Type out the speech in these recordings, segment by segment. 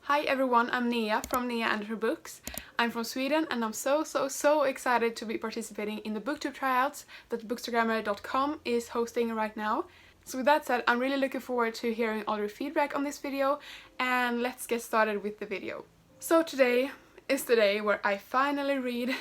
Hi everyone, I'm Nia from Nia and her books. I'm from Sweden and I'm so excited to be participating in the BookTube Tryouts that bookstagrammer.com is hosting right now. So with that said, I'm really looking forward to hearing all your feedback on this video, and let's get started with the video. So today is the day where I finally read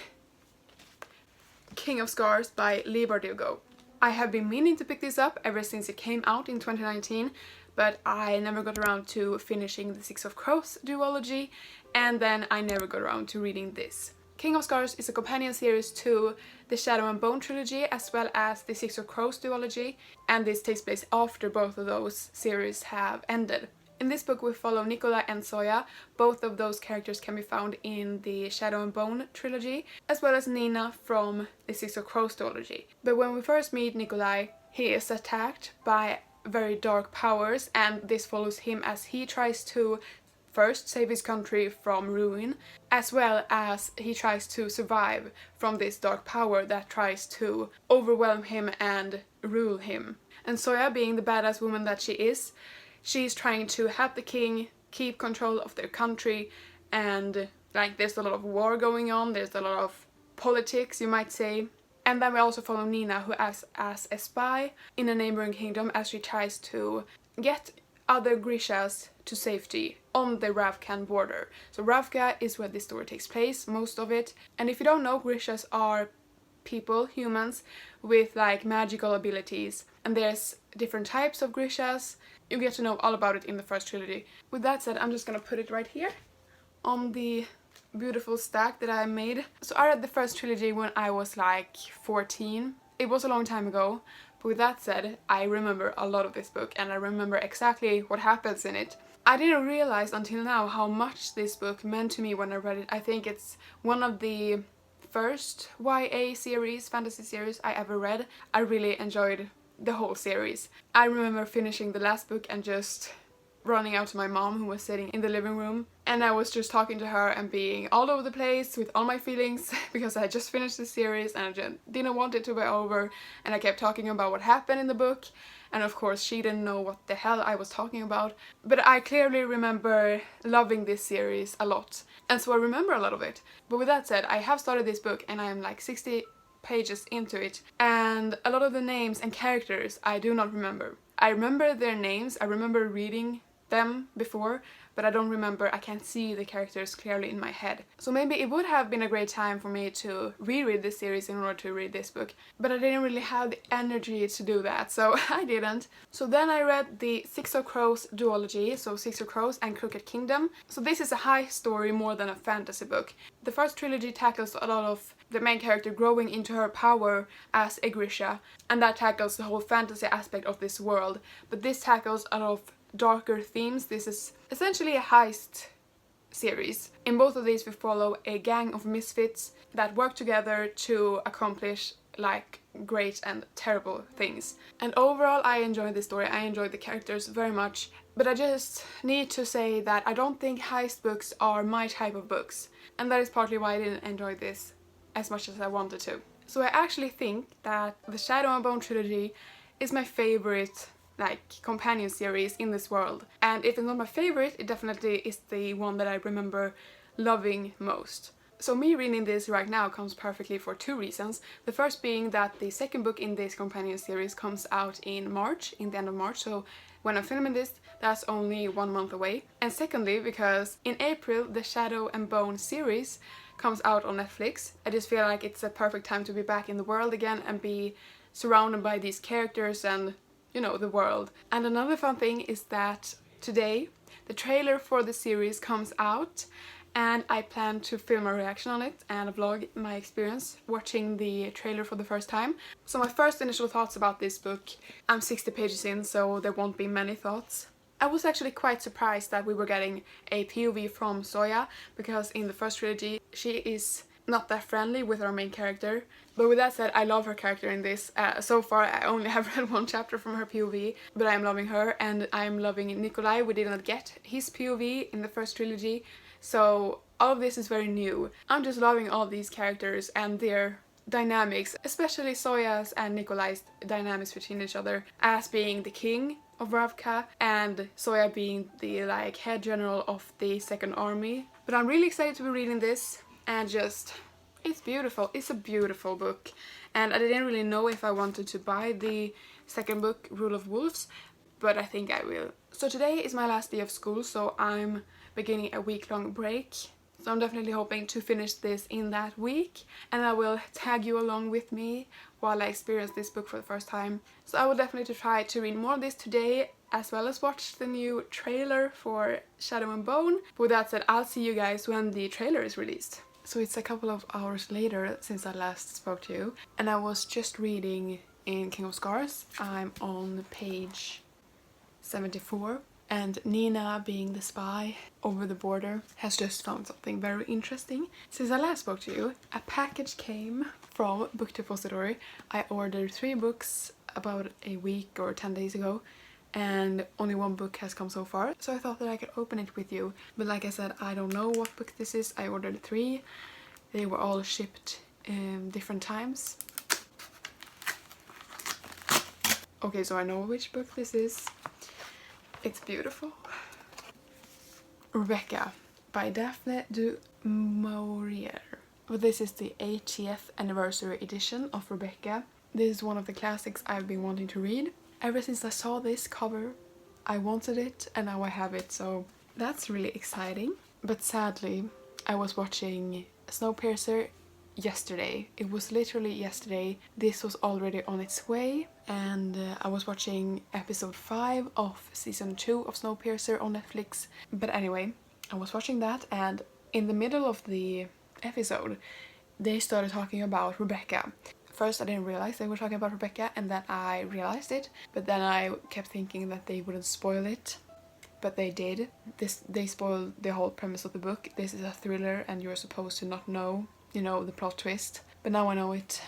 King of Scars by Leigh Bardugo. I have been meaning to pick this up ever since it came out in 2019, but I never got around to finishing the Six of Crows duology, and then I never got around to reading this. King of Scars is a companion series to the Shadow and Bone trilogy as well as the Six of Crows duology, and this takes place after both of those series have ended. In this book we follow Nikolai and Zoya. Both of those characters can be found in the Shadow and Bone trilogy, as well as Nina from the Six of Crows duology. But when we first meet Nikolai, he is attacked by very dark powers, and this follows him as he tries to first save his country from ruin, as well as he tries to survive from this dark power that tries to overwhelm him and rule him. And Zoya, being the badass woman that she's trying to help the king keep control of their country, and there's a lot of war going on, there's a lot of politics, you might say. And then we also follow Nina, who acts as a spy in a neighboring kingdom as she tries to get other Grishas to safety on the Ravkan border. So Ravka is where this story takes place, most of it. And if you don't know, Grishas are people, humans, with magical abilities. And there's different types of Grishas. You get to know all about it in the first trilogy. With that said, I'm just gonna put it right here on the beautiful stack that I made. So I read the first trilogy when I was 14. It was a long time ago, but with that said, I remember a lot of this book and I remember exactly what happens in it. I didn't realize until now how much this book meant to me when I read it. I think it's one of the first YA series, fantasy series I ever read. I really enjoyed the whole series. I remember finishing the last book and just running out to my mom, who was sitting in the living room, and I was just talking to her and being all over the place with all my feelings because I had just finished the series and I just didn't want it to be over, and I kept talking about what happened in the book, and of course she didn't know what the hell I was talking about, but I clearly remember loving this series a lot, and so I remember a lot of it. But with that said, I have started this book and I am 60 pages into it, and a lot of the names and characters I do not remember. I remember their names, I remember reading them before, but I don't remember, I can't see the characters clearly in my head. So maybe it would have been a great time for me to reread this series in order to read this book, but I didn't really have the energy to do that, so I didn't. So then I read the Six of Crows duology, so Six of Crows and Crooked Kingdom. So this is a high story more than a fantasy book. The first trilogy tackles a lot of the main character growing into her power as a Grisha, and that tackles the whole fantasy aspect of this world, but this tackles a lot of darker themes. This is essentially a heist series. In both of these we follow a gang of misfits that work together to accomplish great and terrible things. And overall I enjoyed this story, I enjoyed the characters very much, but I just need to say that I don't think heist books are my type of books, and that is partly why I didn't enjoy this as much as I wanted to. So I actually think that the Shadow and Bone trilogy is my favorite companion series in this world, and if it's not my favorite, it definitely is the one that I remember loving most. So me reading this right now comes perfectly for two reasons. The first being that the second book in this companion series comes out in March, in the end of March, so when I'm filming this, that's only 1 month away. And secondly, because in April the Shadow and Bone series comes out on Netflix. I just feel like it's a perfect time to be back in the world again and be surrounded by these characters and the world. And another fun thing is that today the trailer for the series comes out, and I plan to film a reaction on it and vlog my experience watching the trailer for the first time. So my first initial thoughts about this book, I'm 60 pages in, so there won't be many thoughts. I was actually quite surprised that we were getting a POV from Zoya, because in the first trilogy she is not that friendly with our main character. But with that said, I love her character in this. So far I only have read one chapter from her POV, but I'm loving her, and I'm loving Nikolai. We did not get his POV in the first trilogy, so all of this is very new. I'm just loving all these characters and their dynamics, especially Zoya's and Nikolai's dynamics between each other, as being the king of Ravka, and Soya being the like head general of the Second Army. But I'm really excited to be reading this, and just, it's beautiful. It's a beautiful book, and I didn't really know if I wanted to buy the second book, Rule of Wolves, but I think I will. So today is my last day of school, so I'm beginning a week-long break. So I'm definitely hoping to finish this in that week, and I will tag you along with me while I experience this book for the first time. So I will definitely try to read more of this today, as well as watch the new trailer for Shadow and Bone. With that said, I'll see you guys when the trailer is released. So it's a couple of hours later since I last spoke to you, and I was just reading in King of Scars. I'm on page 74. And Nina, being the spy over the border, has just found something very interesting. Since I last spoke to you, a package came from Book Depository. I ordered 3 books about a week or 10 days ago, and only 1 book has come so far. So I thought that I could open it with you. But like I said, I don't know what book this is. I ordered 3. They were all shipped different times. Okay, so I know which book this is. It's beautiful. Rebecca by Daphne du Maurier. Well, this is the 80th anniversary edition of Rebecca. This is one of the classics I've been wanting to read. Ever since I saw this cover, I wanted it, and now I have it, so that's really exciting. But sadly, I was watching Snowpiercer yesterday. It was literally yesterday. This was already on its way, and I was watching episode 5 of season 2 of Snowpiercer on Netflix. But anyway, I was watching that, and in the middle of the episode they started talking about Rebecca. First I didn't realize they were talking about Rebecca, and then I realized it, but then I kept thinking that they wouldn't spoil it. But they did. They spoiled the whole premise of the book. This is a thriller, and you're supposed to not know, you know, the plot twist. But now I know it,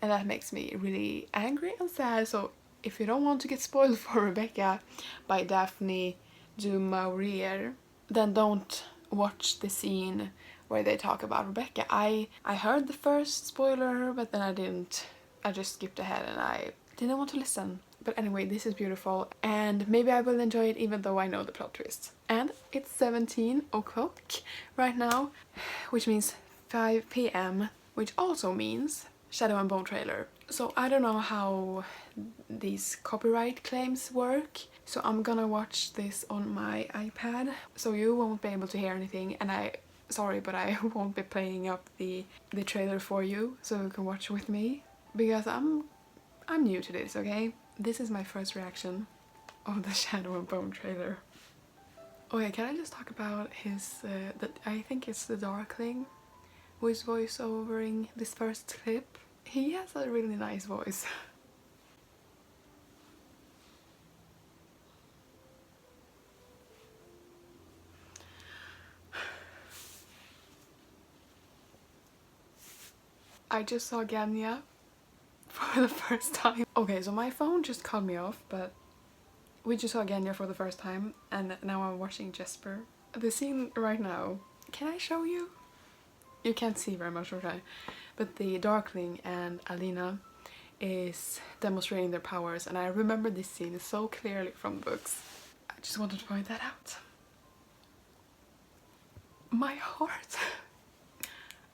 and that makes me really angry and sad. So if you don't want to get spoiled for Rebecca by Daphne du Maurier, then don't watch the scene where they talk about Rebecca. I heard the first spoiler, but then I didn't. I just skipped ahead and I didn't want to listen. But anyway, this is beautiful, and maybe I will enjoy it even though I know the plot twist. And it's 17 o'clock right now, which means 5 p.m, which also means Shadow and Bone trailer. So I don't know how these copyright claims work, so I'm gonna watch this on my iPad, so you won't be able to hear anything, and sorry, but I won't be playing up the trailer for you, so you can watch with me, because I'm new to this, okay? This is my first reaction of the Shadow and Bone trailer. Okay, can I just talk about his, I think it's the Darkling who is voiceovering this first clip. He has a really nice voice. I just saw Ganya for the first time. Okay, so my phone just cut me off, but we just saw Ganya for the first time, and now I'm watching Jesper. The scene right now, can I show you? You can't see very much, okay? But the Darkling and Alina is demonstrating their powers, and I remember this scene so clearly from the books. I just wanted to point that out. My heart.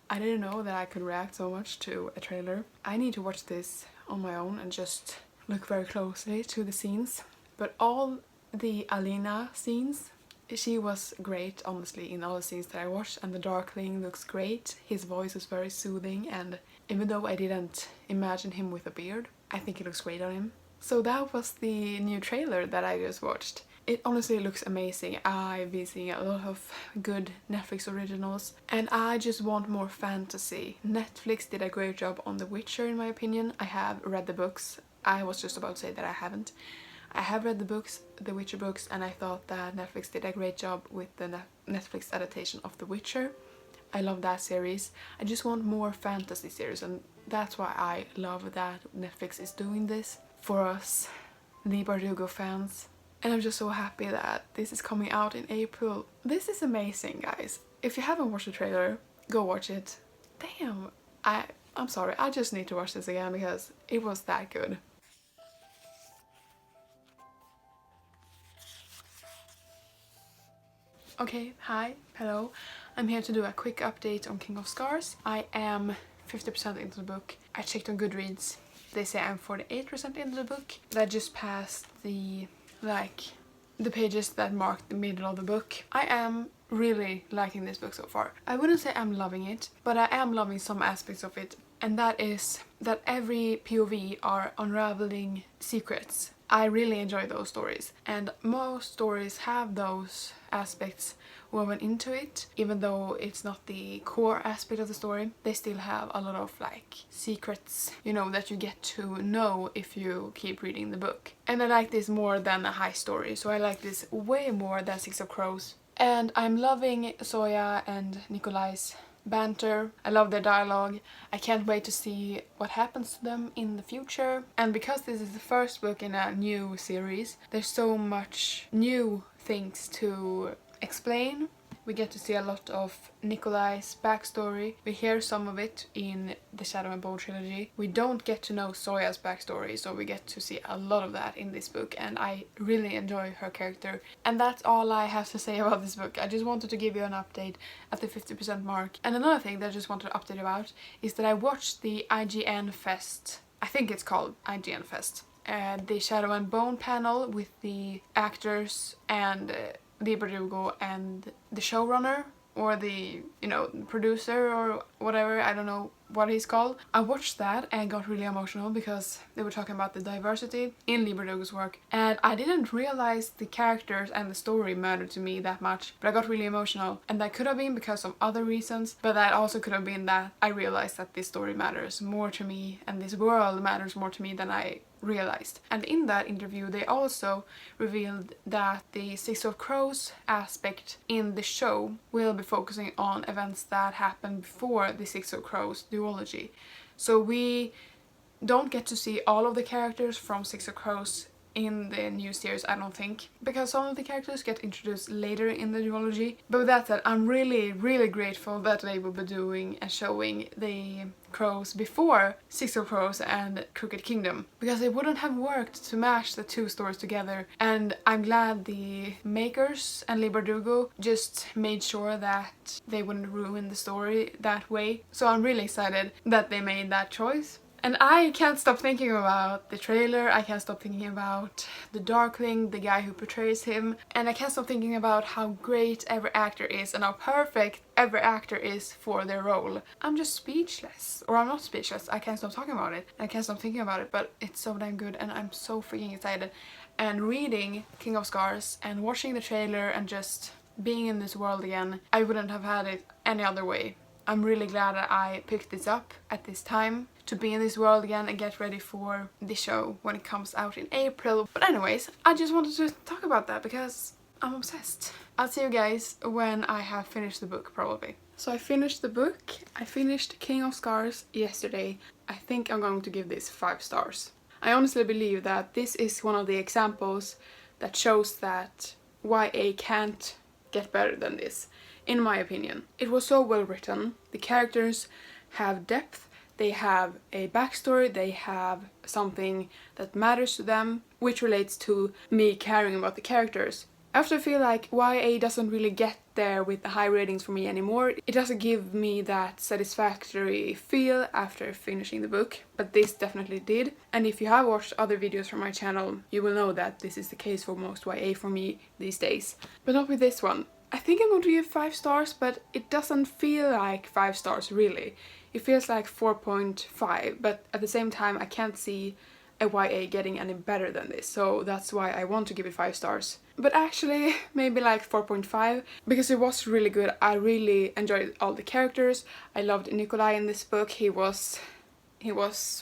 I didn't know that I could react so much to a trailer. I need to watch this on my own and just look very closely to the scenes. But all the Alina scenes, she was great, honestly, in all the scenes that I watched, and the Darkling looks great. His voice is very soothing, and even though I didn't imagine him with a beard, I think it looks great on him. So that was the new trailer that I just watched. It honestly looks amazing. I've been seeing a lot of good Netflix originals, and I just want more fantasy. Netflix did a great job on The Witcher, in my opinion. I have read the books. I was just about to say that I haven't. I have read the books, the Witcher books, and I thought that Netflix did a great job with the Netflix adaptation of The Witcher. I love that series. I just want more fantasy series, and that's why I love that Netflix is doing this for us, the Bardugo fans. And I'm just so happy that this is coming out in April. This is amazing, guys. If you haven't watched the trailer, go watch it. Damn, I'm sorry, I just need to watch this again because it was that good. Okay, hi, hello. I'm here to do a quick update on King of Scars. I am 50% into the book. I checked on Goodreads. They say I'm 48% into the book. That just passed the pages that mark the middle of the book. I am really liking this book so far. I wouldn't say I'm loving it, but I am loving some aspects of it, and that is that every POV are unraveling secrets. I really enjoy those stories, and most stories have those aspects woven into it. Even though it's not the core aspect of the story, they still have a lot of secrets, you know, that you get to know if you keep reading the book. And I like this more than a high story, so I like this way more than Six of Crows. And I'm loving Soya and Nikolai's banter. I love their dialogue. I can't wait to see what happens to them in the future. And because this is the first book in a new series, there's so much new things to explain. We get to see a lot of Nikolai's backstory. We hear some of it in the Shadow and Bone trilogy. We don't get to know Soya's backstory, so we get to see a lot of that in this book, and I really enjoy her character. And that's all I have to say about this book. I just wanted to give you an update at the 50% mark. And another thing that I just wanted to update about is that I watched the IGN Fest. I think it's called IGN Fest. The Shadow and Bone panel with the actors and Lee Bardugo and the showrunner, or the, you know, producer or whatever, I don't know what he's called. I watched that and got really emotional because they were talking about the diversity in Lee Bardugo's work, and I didn't realize the characters and the story mattered to me that much, but I got really emotional. And that could have been because of other reasons, but that also could have been that I realized that this story matters more to me and this world matters more to me than I realized. And in that interview they also revealed that the Six of Crows aspect in the show will be focusing on events that happened before the Six of Crows duology. So we don't get to see all of the characters from Six of Crows in the new series, I don't think, because some of the characters get introduced later in the duology. But with that said, I'm really grateful that they will be doing and showing the Crows before Six of Crows and Crooked Kingdom, because it wouldn't have worked to mash the two stories together. And I'm glad the makers and Lee Bardugo just made sure that they wouldn't ruin the story that way. So I'm really excited that they made that choice. And I can't stop thinking about the trailer, I can't stop thinking about the Darkling, the guy who portrays him, and I can't stop thinking about how great every actor is and how perfect every actor is for their role. I'm just speechless. Or I'm not speechless, I can't stop talking about it. I can't stop thinking about it, but it's so damn good and I'm so freaking excited. And reading King of Scars and watching the trailer and just being in this world again, I wouldn't have had it any other way. I'm really glad that I picked this up at this time to be in this world again and get ready for the show when it comes out in April. But anyways, I just wanted to talk about that because I'm obsessed. I'll see you guys when I have finished the book, probably. So I finished the book. I finished King of Scars yesterday. I think I'm going to give this 5 stars. I honestly believe that this is one of the examples that shows that YA can't get better than this. In my opinion, it was so well written. The characters have depth, they have a backstory, they have something that matters to them, which relates to me caring about the characters. I also feel like YA doesn't really get there with the high ratings for me anymore. It doesn't give me that satisfactory feel after finishing the book, but this definitely did. And if you have watched other videos from my channel, you will know that this is the case for most YA for me these days. But not with this one. I think I'm going to give 5 stars, but it doesn't feel like 5 stars really. It feels like 4.5, but at the same time I can't see a YA getting any better than this, so that's why I want to give it 5 stars. But actually maybe like 4.5, because it was really good. I really enjoyed all the characters. I loved Nikolai in this book. He was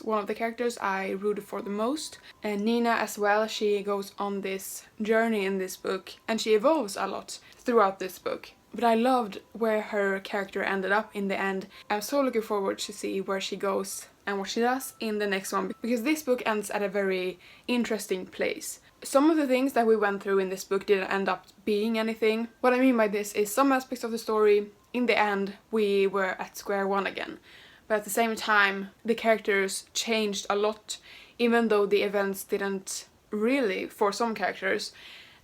one of the characters I rooted for the most. And Nina as well, she goes on this journey in this book and she evolves a lot throughout this book. But I loved where her character ended up in the end. I'm so looking forward to see where she goes and what she does in the next one, because this book ends at a very interesting place. Some of the things that we went through in this book didn't end up being anything. What I mean by this is some aspects of the story, in the end, we were at square one again. But at the same time, the characters changed a lot, even though the events didn't really, for some characters,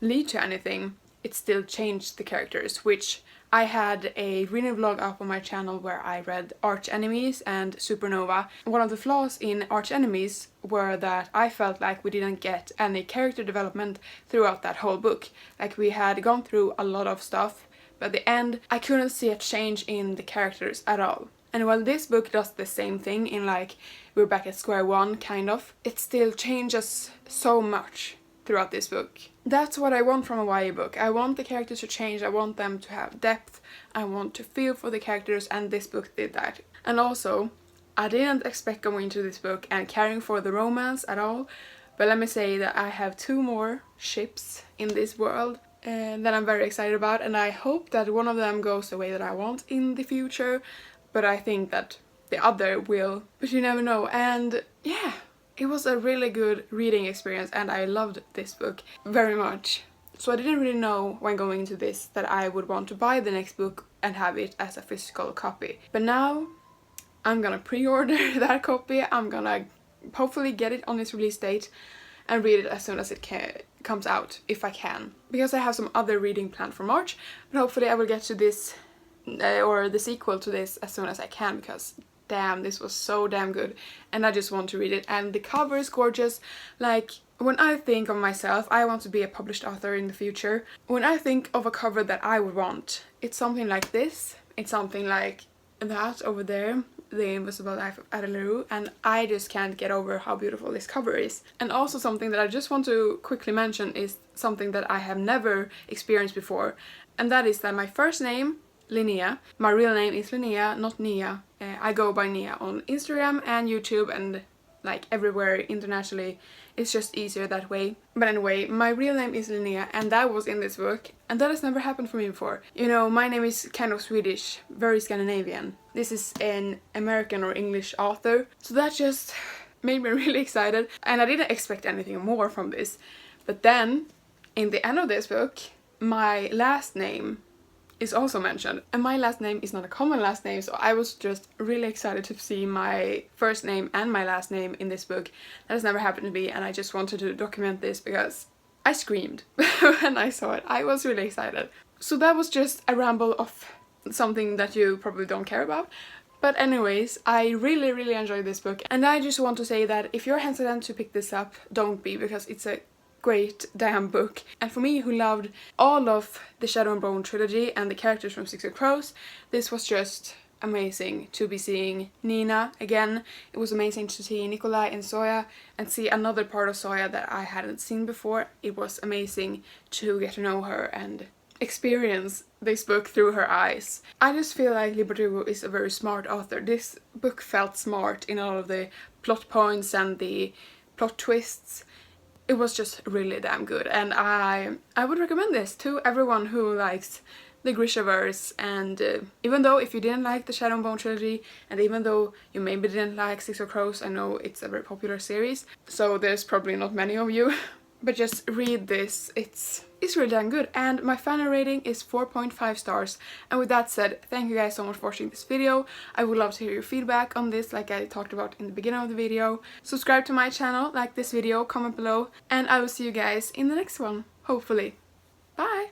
lead to anything. it still changed the characters, which I had a reading vlog up on my channel where I read Arch Enemies and Supernova. One of the flaws in Arch Enemies were that I felt like we didn't get any character development throughout that whole book. Like, we had gone through a lot of stuff, but at the end I couldn't see a change in the characters at all. And while this book does the same thing in like we're back at square one kind of, it still changes so much throughout this book. That's what I want from a YA book. I want the characters to change, I want them to have depth, I want to feel for the characters, and this book did that. And also, I didn't expect going into this book and caring for the romance at all, but let me say that I have 2 more ships in this world that I'm very excited about, and I hope that one of them goes the way that I want in the future, but I think that the other will, but you never know. And yeah, it was a really good reading experience and I loved this book very much. So I didn't really know when going into this that I would want to buy the next book and have it as a physical copy. But now I'm gonna pre-order that copy. I'm gonna hopefully get it on its release date and read it as soon as it comes out, if I can. Because I have some other reading planned for March, but hopefully I will get to this or the sequel to this as soon as I can, because damn, this was so damn good and I just want to read it. And the cover is gorgeous. Like, when I think of myself, I want to be a published author in the future. When I think of a cover that I would want, it's something like this, it's something like that over there, The Invisible Life of Ada LaRue, and I just can't get over how beautiful this cover is. And also something that I just want to quickly mention is something that I have never experienced before, and that is that my first name, Linnea, my real name is Linnea, not Nia. I go by Nia on Instagram and YouTube and like everywhere internationally. It's just easier that way. But anyway, my real name is Linnea and that was in this book, and that has never happened for me before. You know, my name is kind of Swedish, very Scandinavian. This is an American or English author, so that just made me really excited, and I didn't expect anything more from this. But then, in the end of this book, my last name is also mentioned, and my last name is not a common last name, so I was just really excited to see my first name and my last name in this book. That has never happened to me, and I just wanted to document this because I screamed when I saw it. I was really excited. So that was just a ramble of something that you probably don't care about. But anyways, I really enjoyed this book, and I just want to say that if you're hesitant to pick this up, don't be, because it's a great damn book. And for me, who loved all of the Shadow and Bone trilogy and the characters from Six of Crows, this was just amazing to be seeing Nina again. It was amazing to see Nikolai and Soya and see another part of Soya that I hadn't seen before. It was amazing to get to know her and experience this book through her eyes. I just feel like Liberty Wu is a very smart author. This book felt smart in all of the plot points and the plot twists. It was just really damn good, and I would recommend this to everyone who likes the Grishaverse. And even though if you didn't like the Shadow and Bone trilogy, and even though you maybe didn't like Six of Crows, I know it's a very popular series, so there's probably not many of you, but just read this. It's really damn good, and my final rating is 4.5 stars. And with that said, thank you guys so much for watching this video. I would love to hear your feedback on this, like I talked about in the beginning of the video. Subscribe to my channel, like this video, comment below, and I will see you guys in the next one, hopefully. Bye!